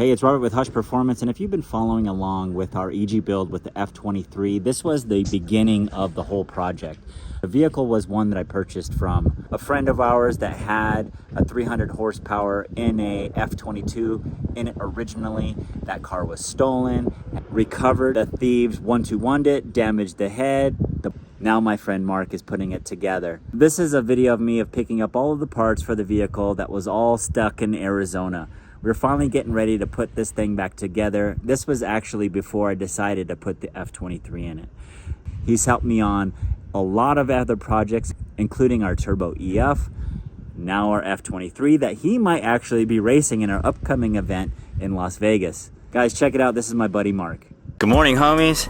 Hey, it's Robert with Hush Performance, and if you've been following along with our EG build with the F23, this was the beginning of the whole project. The vehicle was one that I purchased from a friend of ours that had a 300 horsepower in a F22 in it originally. That car was stolen, recovered. The thieves 121'd it, damaged the head. Now my friend Mark is putting it together. This is a video of me picking up all of the parts for the vehicle that was all stuck in Arizona. We're finally getting ready to put this thing back together. This was actually before I decided to put the F23 in it. He's helped me on a lot of other projects, including our Turbo EF, now our F23 that he might actually be racing in our upcoming event in Las Vegas. Guys, check it out. This is my buddy Mark. Good morning, homies.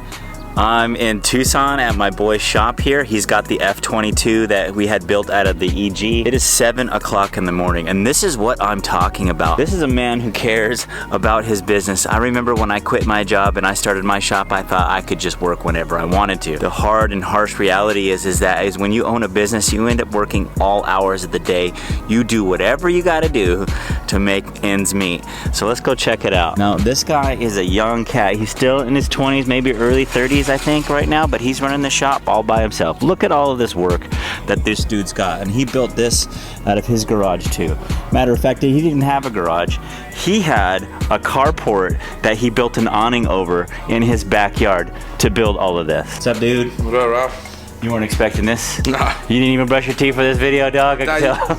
I'm in Tucson at my boy's shop here. He's got the F22 that we had built out of the EG. It is 7 o'clock in the morning, and this is what I'm talking about. This is a man who cares about his business. I remember when I quit my job and I started my shop, I thought I could just work whenever I wanted to. The hard and harsh reality is that when you own a business, you end up working all hours of the day. You do whatever you gotta do to make ends meet. So let's go check it out. Now, this guy is a young cat. He's still in his 20s, maybe early 30s. I think right now, but he's running the shop all by himself. Look at all of this work that this dude's got, and he built this out of his garage too. Matter of fact, he didn't have a garage. He had a carport that he built an awning over in his backyard to build all of this. What's up, dude? What up, Ralph? You weren't expecting this? Nah. You didn't even brush your teeth for this video, dog? I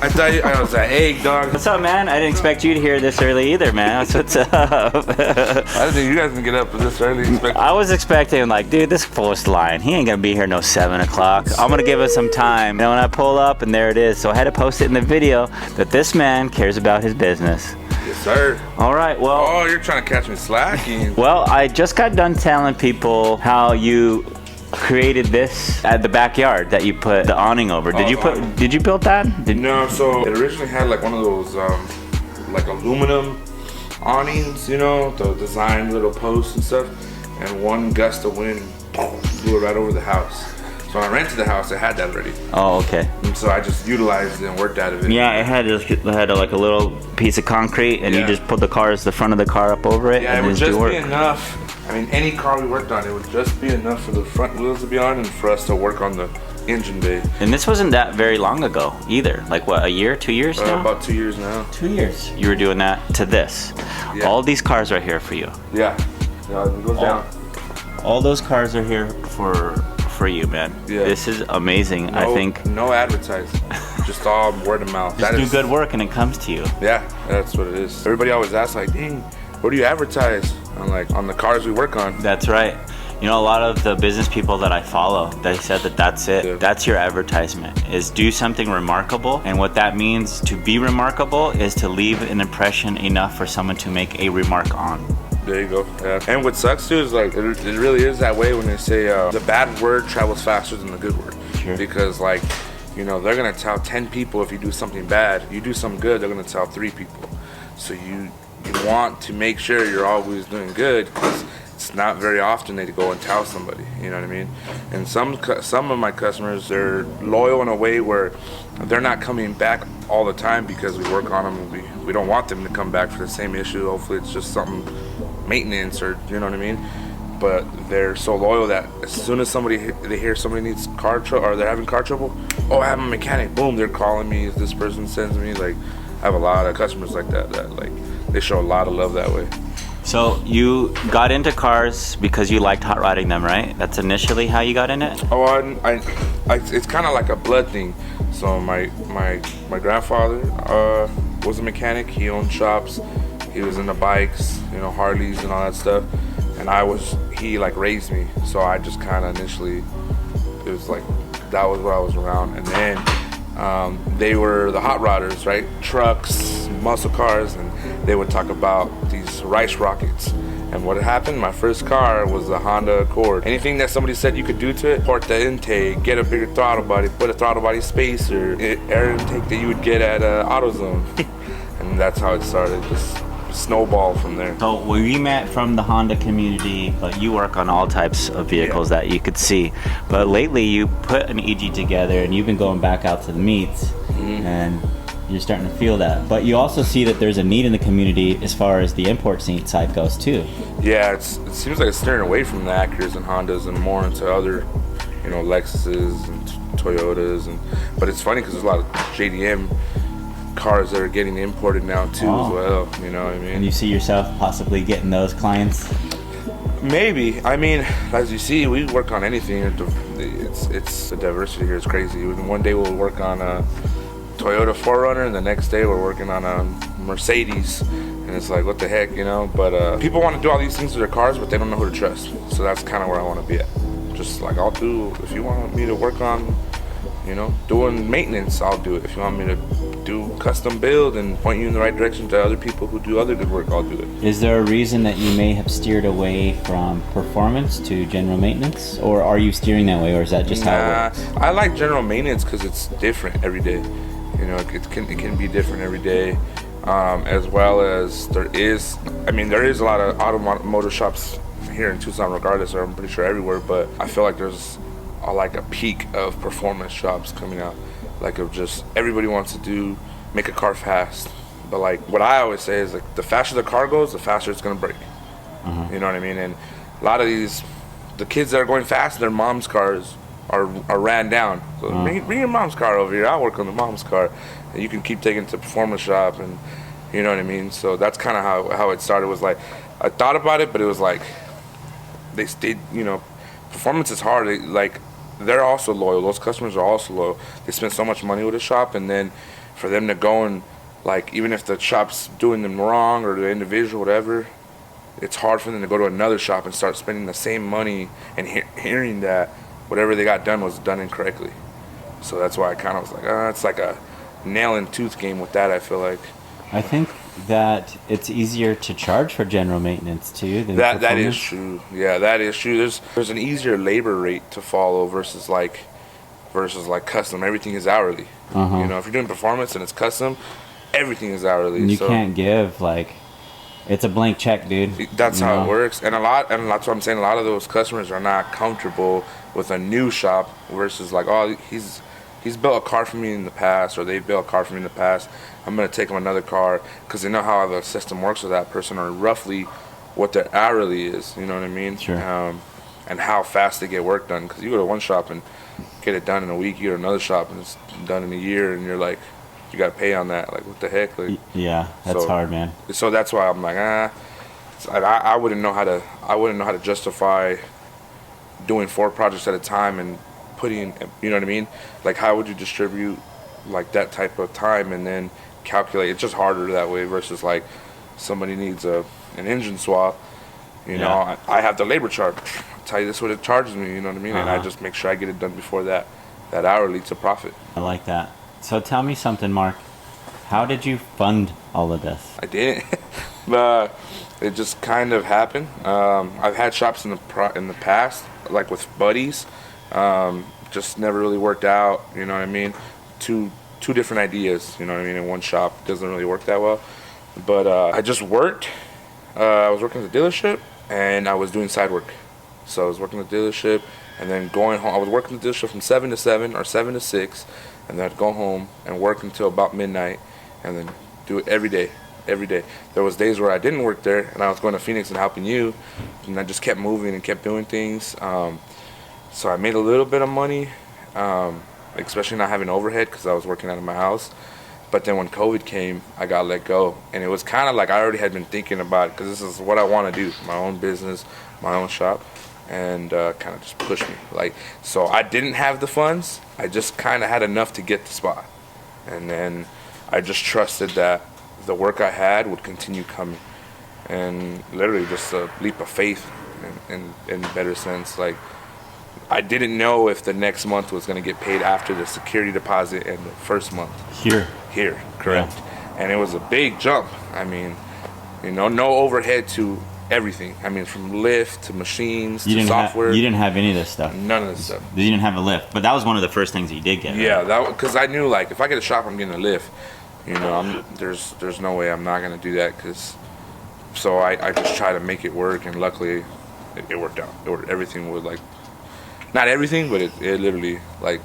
thought you, I was an egg, dog. What's up, man? I didn't expect you to hear this early either, man. What's up? I didn't think you guys can get up this early. I was expecting, like, dude, this fool's lying. He ain't gonna be here no 7 o'clock. I'm gonna give us some time. And when I pull up, and there it is. So I had to post it in the video that this man cares about his business. Yes, sir. All right, well. Oh, you're trying to catch me slacking. Well, I just got done telling people how you created this at the backyard that you put the awning over. Did you build that? No, so it originally had like one of those like aluminum awnings, you know, the designed little posts and stuff, and one gust of wind blew it right over the house. So when I rented the house, it had that already. Oh, okay. And so I just utilized it and worked out of it. Yeah, it had like a little piece of concrete, and you just put the front of the car up over it. Yeah, and it would just be enough. I mean, any car we worked on, it would just be enough for the front wheels to be on and for us to work on the engine bay. And this wasn't that very long ago either. Like what, a year, 2 years now? About 2 years now. 2 years. You were doing that to this. Yeah. All these cars are here for you. Yeah. Yeah, it goes down. All those cars are here for you, man. Yeah. This is amazing. I think. No advertising. Just all word of mouth. Just do good work and it comes to you. Yeah, that's what it is. Everybody always asks, like, dang, where do you advertise? I'm like, on the cars we work on. That's right. You know, a lot of the business people that I follow, they said that that's it. Yeah. That's your advertisement, is do something remarkable. And what that means to be remarkable is to leave an impression enough for someone to make a remark on. There you go. Yeah. And what sucks too is like, it really is that way when they say the bad word travels faster than the good word. Sure. Because like, you know, they're gonna tell 10 people if you do something bad. You do something good, they're gonna tell 3 people. So you want to make sure you're always doing good, because it's not very often they go and tell somebody, you know what I mean? And some of my customers, they're loyal in a way where they're not coming back all the time because we work on them and we don't want them to come back for the same issue. Hopefully it's just something maintenance, or you know what I mean? But they're so loyal that as soon as they hear somebody needs car trouble or they're having car trouble, oh, I have a mechanic, boom, they're calling me. This person sends me, like, I have a lot of customers like that like they show a lot of love that way. So you got into cars because you liked hot rodding them, right? That's initially how you got in it? Oh, I it's kind of like a blood thing. So my grandfather was a mechanic. He owned shops. He was into bikes, you know, Harleys and all that stuff. And he like raised me. So I just kind of initially, it was like, that was what I was around. And then they were the hot rodders, right? Trucks, muscle cars, and they would talk about these rice rockets. And what happened, my first car was a Honda Accord. Anything that somebody said you could do to it, port the intake, get a bigger throttle body, put a throttle body spacer, air intake that you would get at AutoZone. And that's how it started, just snowball from there. So we met from the Honda community, but you work on all types of vehicles that you could see. But lately you put an EG together and you've been going back out to the meets, and you're starting to feel that. But you also see that there's a need in the community as far as the import scene side goes too. Yeah, it seems like it's steering away from the Acuras and Hondas and more into other, you know, Lexuses and Toyotas. But it's funny because there's a lot of JDM cars that are getting imported now too as well. You know what I mean? And you see yourself possibly getting those clients? Maybe. I mean, as you see, we work on anything. It's the diversity here is crazy. One day we'll work on a Toyota 4Runner, and the next day we're working on a Mercedes, and it's like, what the heck, you know? But people want to do all these things to their cars, but they don't know who to trust. So that's kind of where I want to be at. Just like, I'll do, if you want me to work on, you know, doing maintenance, I'll do it. If you want me to do custom build and point you in the right direction to other people who do other good work, I'll do it. Is there a reason that you may have steered away from performance to general maintenance, or are you steering that way, or is that just how it works? I like general maintenance because it's different every day. You know, it can be different every day, as well as there is a lot of automotive shops here in Tucson regardless, or I'm pretty sure everywhere, but I feel like there's a peak of performance shops coming out, like of just everybody wants to make a car fast. But like what I always say is, like, the faster the car goes, the faster it's gonna break. You know what I mean? And a lot of the kids that are going fast, their mom's cars are ran down. So bring your mom's car over here. I'll work on the mom's car. And you can keep taking it to performance shop, and you know what I mean. So that's kind of how it started. Was like, I thought about it, but it was like they stayed. You know, performance is hard. They're also loyal. Those customers are also loyal. They spend so much money with a shop, and then for them to go and, like, even if the shop's doing them wrong or the individual, whatever, it's hard for them to go to another shop and start spending the same money and hearing that whatever they got done was done incorrectly. So that's why I kind of was like, it's like a nail and tooth game with that, I feel like. I think that it's easier to charge for general maintenance too than that is true. Yeah, that is true. There's an easier labor rate to follow versus like custom. Everything is hourly. You know, if you're doing performance and it's custom, everything is hourly. And you can't give, like, it's a blank check, dude. That's how it works. And that's what I'm saying. A lot of those customers are not comfortable with a new shop versus like, oh, he's built a car for me in the past, or they've built a car for me in the past. I'm gonna take them another car, because they know how the system works with that person, or roughly what their hourly is. You know what I mean? Sure. And how fast they get work done. Because you go to one shop and get it done in a week. You go to another shop and it's done in a year, and you're like, you got to pay on that. Like, what the heck? Like, yeah, that's hard, man. So that's why I'm like, I wouldn't know how to justify doing 4 projects at a time and putting, you know what I mean? Like, how would you distribute like that type of time and then calculate? It's just harder that way versus like somebody needs an engine swap. You know, I have the labor charge. I'll tell you, this is what it charges me. You know what I mean? And I just make sure I get it done before that hourly to profit. I like that. So tell me something, Mark. How did you fund all of this? I didn't. It just kind of happened. I've had shops in the past, like with buddies. Just never really worked out. You know what I mean? Two different ideas. You know what I mean? In one shop doesn't really work that well. But I just worked. I was working at the dealership, and I was doing side work. So I was working at the dealership, and then going home. I was working at the dealership from 7 to 7 or 7 to 6, and then I'd go home and work until about midnight, and then do it every day. There was days where I didn't work there, and I was going to Phoenix and helping you, and I just kept moving and kept doing things. So I made a little bit of money, especially not having overhead because I was working out of my house. But then when COVID came, I got let go, and it was kind of like I already had been thinking about it, because this is what I want to do, my own business, my own shop, and kind of just pushed me. Like, so I didn't have the funds. I just kind of had enough to get the spot, and then I just trusted that the work I had would continue coming, and literally just a leap of faith in a better sense. Like, I didn't know if the next month was going to get paid after the security deposit and the first month. Here, correct. Yeah. And it was a big jump. I mean, you know, no overhead to everything. I mean, from lift to machines to software. You didn't have any of this stuff. None of this stuff. You didn't have a lift, but that was one of the first things that you did get. Yeah, right? Because I knew, like, if I get a shop, I'm getting a lift. You know, there's no way I'm not going to do that. So I just try to make it work, and luckily it worked out. Everything was like, not everything, but it literally, like,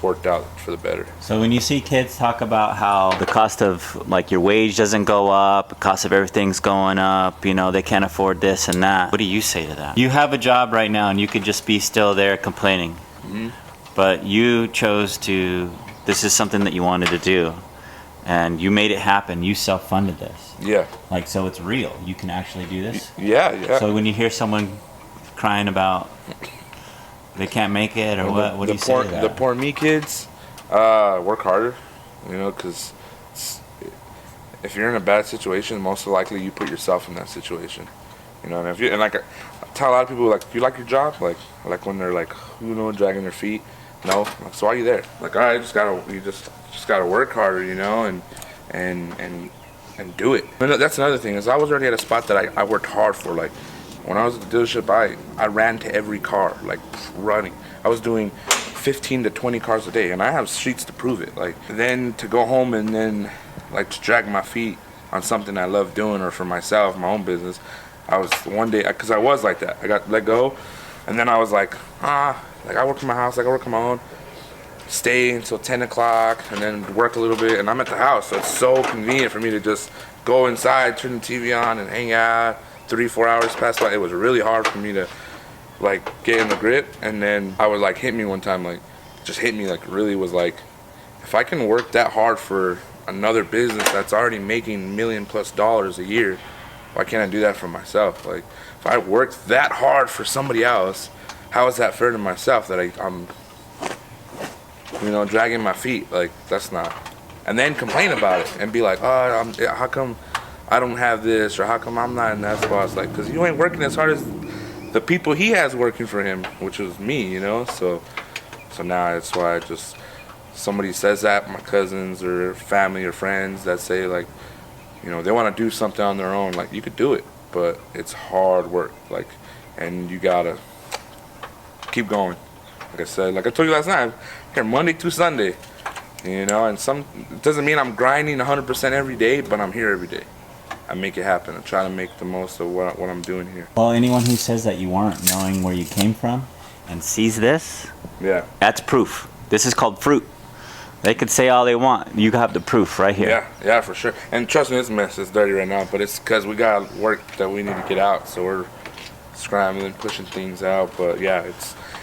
worked out for the better. So when you see kids talk about how the cost of like your wage doesn't go up, the cost of everything's going up, you know, they can't afford this and that, what do you say to that? You have a job right now and you could just be still there complaining. But you chose to, this is something that you wanted to do, and you made it happen. You self-funded this. Yeah. Like, so it's real. You can actually do this. Yeah. So when you hear someone crying about they can't make it or what do you say to that? The poor me kids, work harder, you know, because if you're in a bad situation, most likely you put yourself in that situation, you know. And if you, and like I tell a lot of people, like, you like your job, like when they're like, you know, dragging their feet. No, like, so why are you there? Like, all right, you just gotta work harder, you know, and do it. And that's another thing, is I was already at a spot that I worked hard for. Like, when I was at the dealership, I ran to every car, like running. I was doing 15 to 20 cars a day, and I have streets to prove it. Like, then to go home and then like to drag my feet on something I love doing, or for myself, my own business. I was one day, because I was like that. I got let go, and then I was like, like, I work from my house, like I work on my own, stay until 10 o'clock, and then work a little bit, and I'm at the house, so it's so convenient for me to just go inside, turn the TV on, and hang out. 3-4 hours passed by. It was really hard for me to like get in the grip, and then I was like, hit me one time, like just hit me, like really was like, if I can work that hard for another business that's already making $1 million+ a year, why can't I do that for myself? Like, if I worked that hard for somebody else, how is that fair to myself that I'm, you know, dragging my feet? Like, that's not. And then complain about it and be like, oh, how come I don't have this, or how come I'm not in that spot? It's like, because you ain't working as hard as the people he has working for him, which was me, you know. So now that's why I just, somebody says that, my cousins or family or friends that say, like, you know, they want to do something on their own, like, you could do it, but it's hard work, like, and you gotta keep going. Like I said, like I told you last night, I'm here Monday through Sunday, you know, and it doesn't mean I'm grinding 100% every day, but I'm here every day. I make it happen. I try to make the most of what I'm doing here. Well, anyone who says that you weren't, knowing where you came from and sees this, yeah, that's proof. This is called fruit. They could say all they want. You have the proof right here. Yeah, for sure. And trust me, this mess is dirty right now, but it's because we got work that we need to get out, so we're scrambling, pushing things out. But yeah,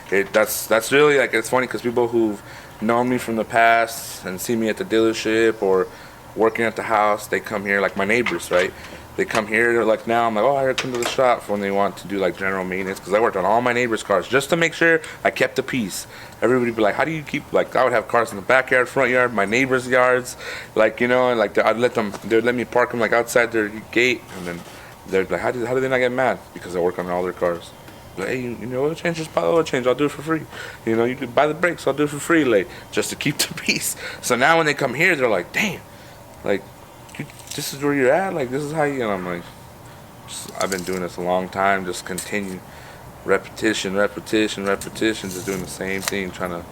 that's really, like, it's funny because people who've known me from the past and see me at the dealership or working at the house, they come here, like my neighbors, right? They come here, they're like, now I'm like, oh, I gotta come to the shop when they want to do like general maintenance, because I worked on all my neighbors' cars just to make sure I kept the peace. Everybody would be like, how do you keep, like, I would have cars in the backyard, front yard, my neighbors' yards, like, you know, and like they would let me park them like outside their gate, and then they'd be like, how do they not get mad? Because I work on all their cars. Like, hey, you know, oil change, just buy the oil change, I'll do it for free. You know, you could buy the brakes, I'll do it for free, like, just to keep the peace. So now when they come here, they're like, damn, like, this is where you're at, like, this is how you, and I'm like, I've been doing this a long time, just continue, repetition, just doing the same thing, trying to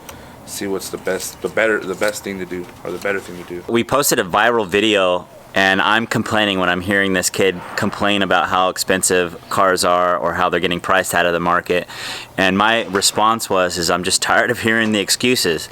see what's the best thing to do, or the better thing to do. We posted a viral video, and I'm complaining when I'm hearing this kid complain about how expensive cars are or how they're getting priced out of the market. And my response was, I'm just tired of hearing the excuses.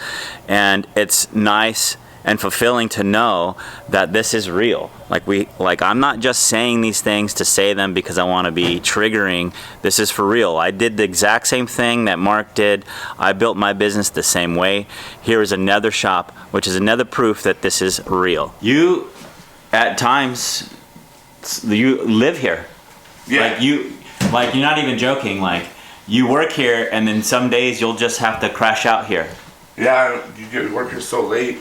And it's nice and fulfilling to know that this is real. Like I'm not just saying these things to say them because I want to be triggering. This is for real. I did the exact same thing that Mark did. I built my business the same way. Here is another shop, which is another proof that this is real. You, at times, you live here. Yeah. Like you're not even joking. Like, you work here, and then some days you'll just have to crash out here. Yeah, you work here so late.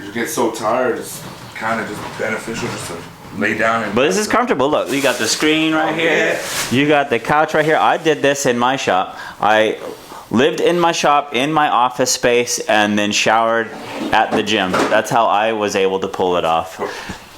You get so tired, it's kind of just beneficial just to lay down. And but this is comfortable. Look, you got the screen right here. You got the couch right here. I did this in my shop. I lived in my shop, in my office space, and then showered at the gym. That's how I was able to pull it off.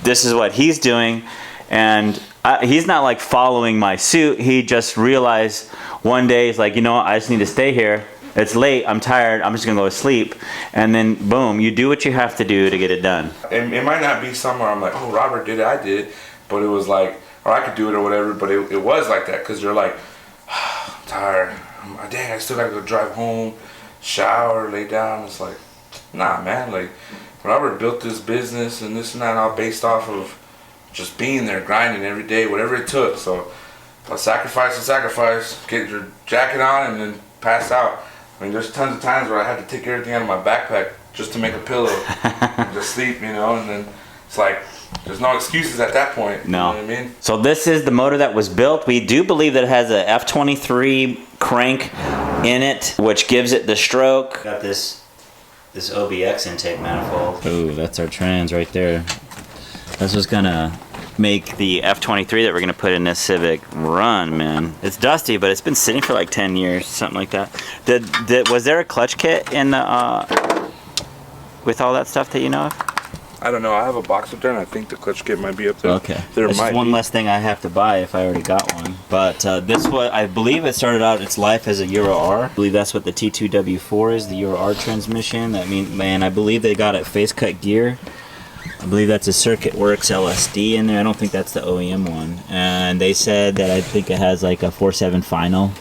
This is what he's doing, and he's not like following my suit. He just realized one day, he's like, you know what, I just need to stay here. It's late, I'm tired, I'm just gonna go to sleep. And then boom, you do what you have to do to get it done. It might not be somewhere I'm like, oh, Robert did it, I did it. But it was like, or I could do it or whatever, but it was like that, because you're like, I'm tired. Dang, I still gotta go drive home. shower, lay down. It's like, nah, man. Like, Robert built this business and this and that all based off of just being there, grinding every day, whatever it took. So, a sacrifice is sacrifice. Get your jacket on and then pass out. I mean, there's tons of times where I had to take everything out of my backpack just to make a pillow and just sleep, you know, and then it's like, there's no excuses at that point. No. You know what I mean? So this is the motor that was built. We do believe that it has a F23 crank in it, which gives it the stroke. Got this OBX intake manifold. Ooh, that's our trans right there. This was gonna make the F23 that we're gonna put in this Civic run, man. It's dusty, but it's been sitting for like 10 years, something like that. Was there a clutch kit in the with all that stuff that you know of? I don't know. I have a box up there, and I think the clutch kit might be up there. Okay. This is one less thing I have to buy if I already got one. But this was, I believe it started out its life as a Euro R. I believe that's what the T2W4 is, the Euro R transmission. That means, man, I believe they got it face cut gear. I believe that's a Circuit Works LSD in there. I don't think that's the OEM one. And they said that I think it has like a 4.7 final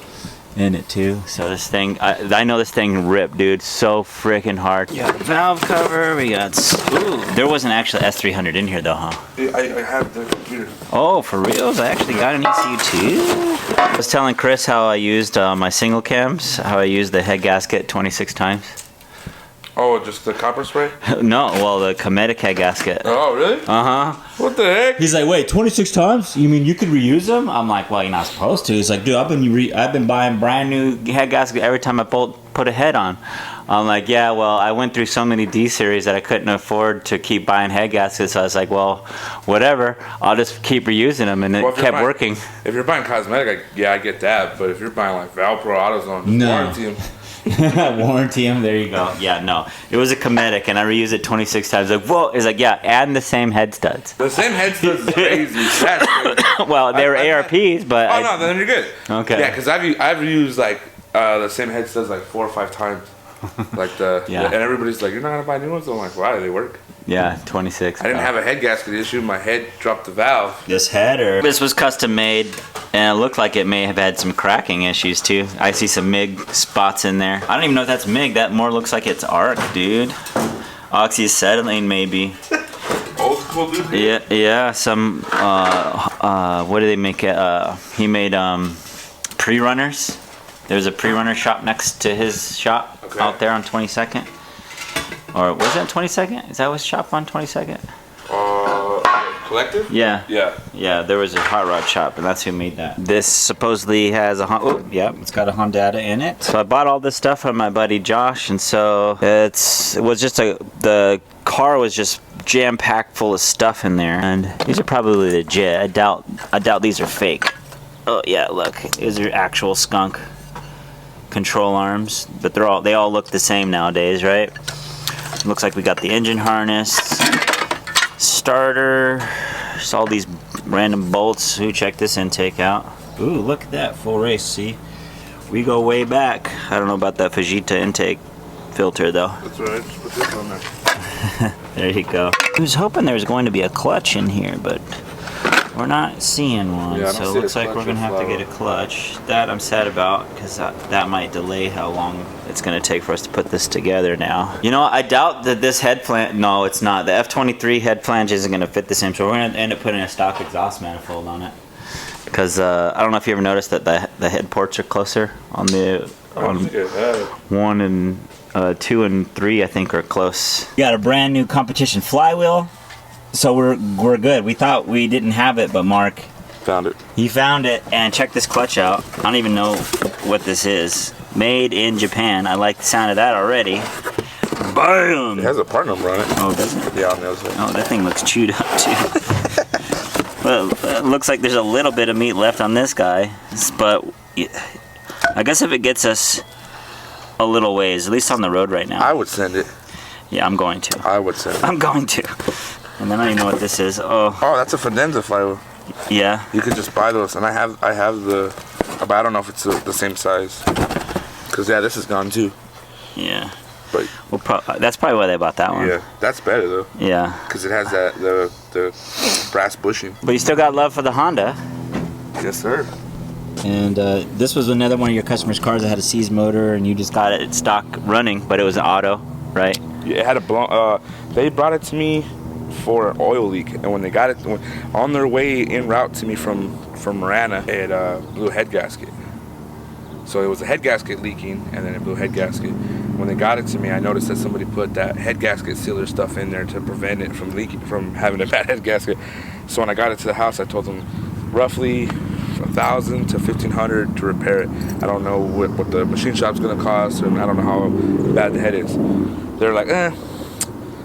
in it too. So this thing, I know this thing ripped, dude, so freaking hard. Yeah, valve cover. We got. Ooh, there wasn't actually S300 in here though, huh? I have the computer. Oh, for reals? I actually got an ECU too. I was telling Chris how I used my single cams, how I used the head gasket 26 times. Oh, just the copper spray? No, well, the Cometic head gasket. Oh, really? Uh-huh. What the heck? He's like, wait, 26 times? You mean you could reuse them? I'm like, well, you're not supposed to. He's like, dude, I've been buying brand new head gasket every time I put a head on. I'm like, yeah, well, I went through so many D series that I couldn't afford to keep buying head gaskets. So I was like, well, whatever. I'll just keep reusing them, and it kept working. If you're buying cosmetic, I get that. But if you're buying like Valpro, AutoZone, just warranty them. Warranty him. There you go. Yeah, no, it was a Cometic, and I reused it 26 times. Like, whoa! It's like, yeah, and the same head studs. The same head studs is crazy. That's crazy. Well, they were ARPs, but no, then you're good. Okay. Yeah, because I've used like the same head studs like 4 or 5 times. Like and everybody's like, you're not gonna buy new ones. I'm like, why do they work? Yeah, 26. I didn't have a head gasket issue. My head dropped the valve. This was custom made, and it looked like it may have had some cracking issues too. I see some MIG spots in there. I don't even know if that's MIG. That more looks like it's ARC, dude. Oxyacetylene maybe. Old school, dude. Yeah. Some what do they make? He made pre-runners. There's a pre-runner shop next to his shop out there on 22nd. Or was it on 22nd? Is that his shop on 22nd? Collective? Yeah. Yeah. There was a hot rod shop, and that's who made that. This supposedly has it's got a Honda in it. So I bought all this stuff from my buddy Josh, and so the car was just jam-packed full of stuff in there, and these are probably legit. I doubt these are fake. Oh yeah, look, these are actual skunk control arms, but they all look the same nowadays, right? Looks like we got the engine harness, starter, just all these random bolts. Ooh, check this intake out. Ooh, look at that, full race, see? We go way back. I don't know about that Fujita intake filter though. That's right, just put this on there. There you go. I was hoping there was going to be a clutch in here, but we're not seeing one, so it looks like we're going to have to get a clutch. That I'm sad about, because that might delay how long it's going to take for us to put this together now. You know, I doubt that this head flange, no, it's not. The F23 head flange isn't going to fit the same, so we're going to end up putting a stock exhaust manifold on it. Because I don't know if you ever noticed that the head ports are closer on the... On 1 and 2 and 3, I think, are close. We got a brand new competition flywheel. So we're good. We thought we didn't have it, but Mark found it. He found it, and check this clutch out. I don't even know what this is. Made in Japan. I like the sound of that already. Bam! It has a part number on it. Oh, does it? Yeah, on the other side. Oh, that thing looks chewed up too. Well, it looks like there's a little bit of meat left on this guy, but I guess if it gets us a little ways, at least on the road right now. I would send it. Yeah, I'm going to. I would send it. I'm going to. And then I don't even know what this is. Oh, that's a Fidenza flywheel. Yeah. You could just buy those, and I have the, but I don't know if it's the same size. Cause this is gone too. Yeah. But that's probably why they bought that one. Yeah, that's better though. Yeah. Cause it has the brass bushing. But you still got love for the Honda. Yes, sir. And this was another one of your customers' cars that had a seized motor, and you just got it stock running, but it was an auto, right? Yeah, it had a blown. They brought it to me for an oil leak, and when they got it on their way en route to me from Marana, it blew a head gasket. So it was a head gasket leaking, and then it blew a head gasket. When they got it to me, I noticed that somebody put that head gasket sealer stuff in there to prevent it from leaking, from having a bad head gasket. So when I got it to the house, I told them roughly $1,000 to $1,500 to repair it. I don't know what the machine shop's gonna cost, and I don't know how bad the head is. They're like, I'm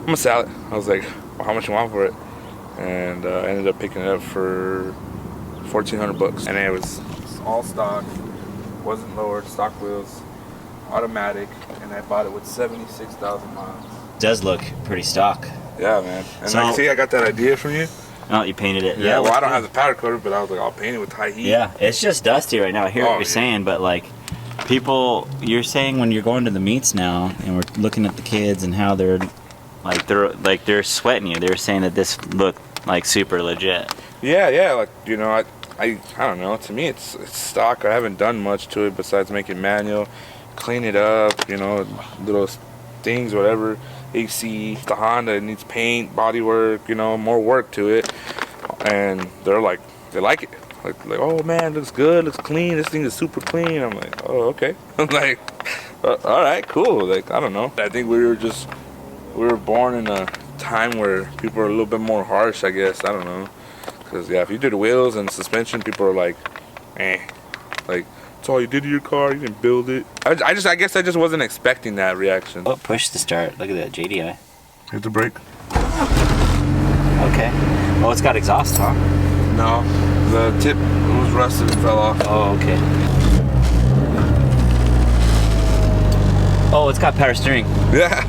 gonna sell it. I was like, well, how much you want for it? And I ended up picking it up for $1,400, and it was all stock, wasn't lowered, stock wheels, automatic, and I bought it with 76,000 miles. It does look pretty stock. Yeah, man. And So- like, see, I got that idea from you. Oh, you painted it. Yeah, well, I don't good. have the powder coater, but I was like, I'll paint it with high heat. Yeah, it's just dusty right now. I hear what you're saying, but like, people, you're saying when you're going to the meets now, and we're looking at the kids and how they're sweating you. They're saying that this looked like super legit. Yeah, like, you know, I don't know. To me, it's stock. I haven't done much to it besides make it manual, clean it up, you know, little things, whatever. AC, the Honda, it needs paint, body work, you know, more work to it. And they like it. Like, oh man, looks good, looks clean. This thing is super clean. I'm like, oh, okay. I'm like, all right, cool. Like, I don't know. I think we were born in a time where people are a little bit more harsh, I guess. I don't know. Because, yeah, if you do the wheels and suspension, people are like, like, that's all you did to your car, you didn't build it. I guess I just wasn't expecting that reaction. Oh, push to start. Look at that JDI. Hit the brake. Okay. Oh, it's got exhaust, huh? No, the tip was rusted and fell off. Oh, okay. Oh, it's got power steering. Yeah.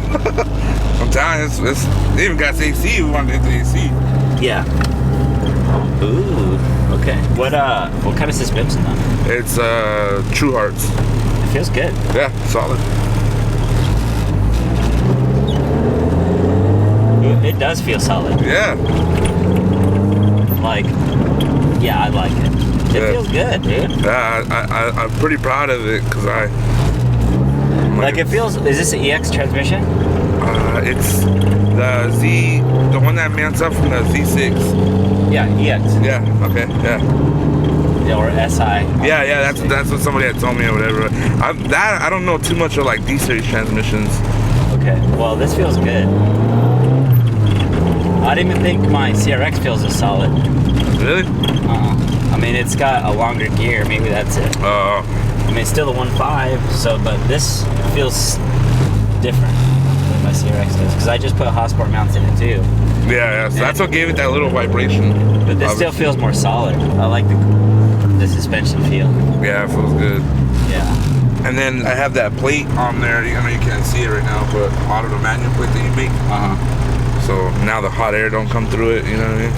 I'm telling you, it even got AC. We wanted to hit the AC. Yeah. Ooh. Okay. What kind of suspension though? It's True Hearts. It feels good. Yeah, solid. It does feel solid. Yeah. Like, yeah, I like it. It Yeah. feels good, dude. Yeah, I'm pretty proud of it because Like it feels. Is this an EX transmission? It's the one that mounts up from the Z6. Yeah, EX. Yeah. Okay. Yeah. Yeah, or SI. Yeah. That's what somebody had told me or whatever. I don't know too much of like D-series transmissions. Okay. Well, this feels good. I didn't even think my CRX feels as solid. Really? I mean, it's got a longer gear. Maybe that's it. I mean, it's still a 1.5. So, but this feels different than my CRX does because I just put Hotspur mounts in it too. Yeah. So that's what gave it that little vibration. But this still feels more solid. I like the suspension feel. Yeah, it feels good. Yeah. And then I have that plate on there. I know you can't see it right now, but auto to manual plate that you make. So now the hot air don't come through it. You know what I mean?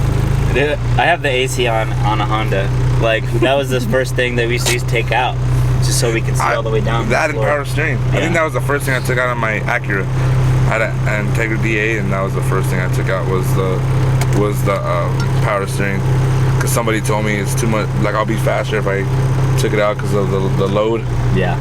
Dude, I have the AC on a Honda. Like that was the first thing that we used to take out, just so we can see all the way down. That and power steering. I Yeah. think that was the first thing I took out of my Acura. I had an Integra DA, and that was the first thing I took out was the power steering. Because somebody told me it's too much. Like I'll be faster if I took it out because of the load. Yeah.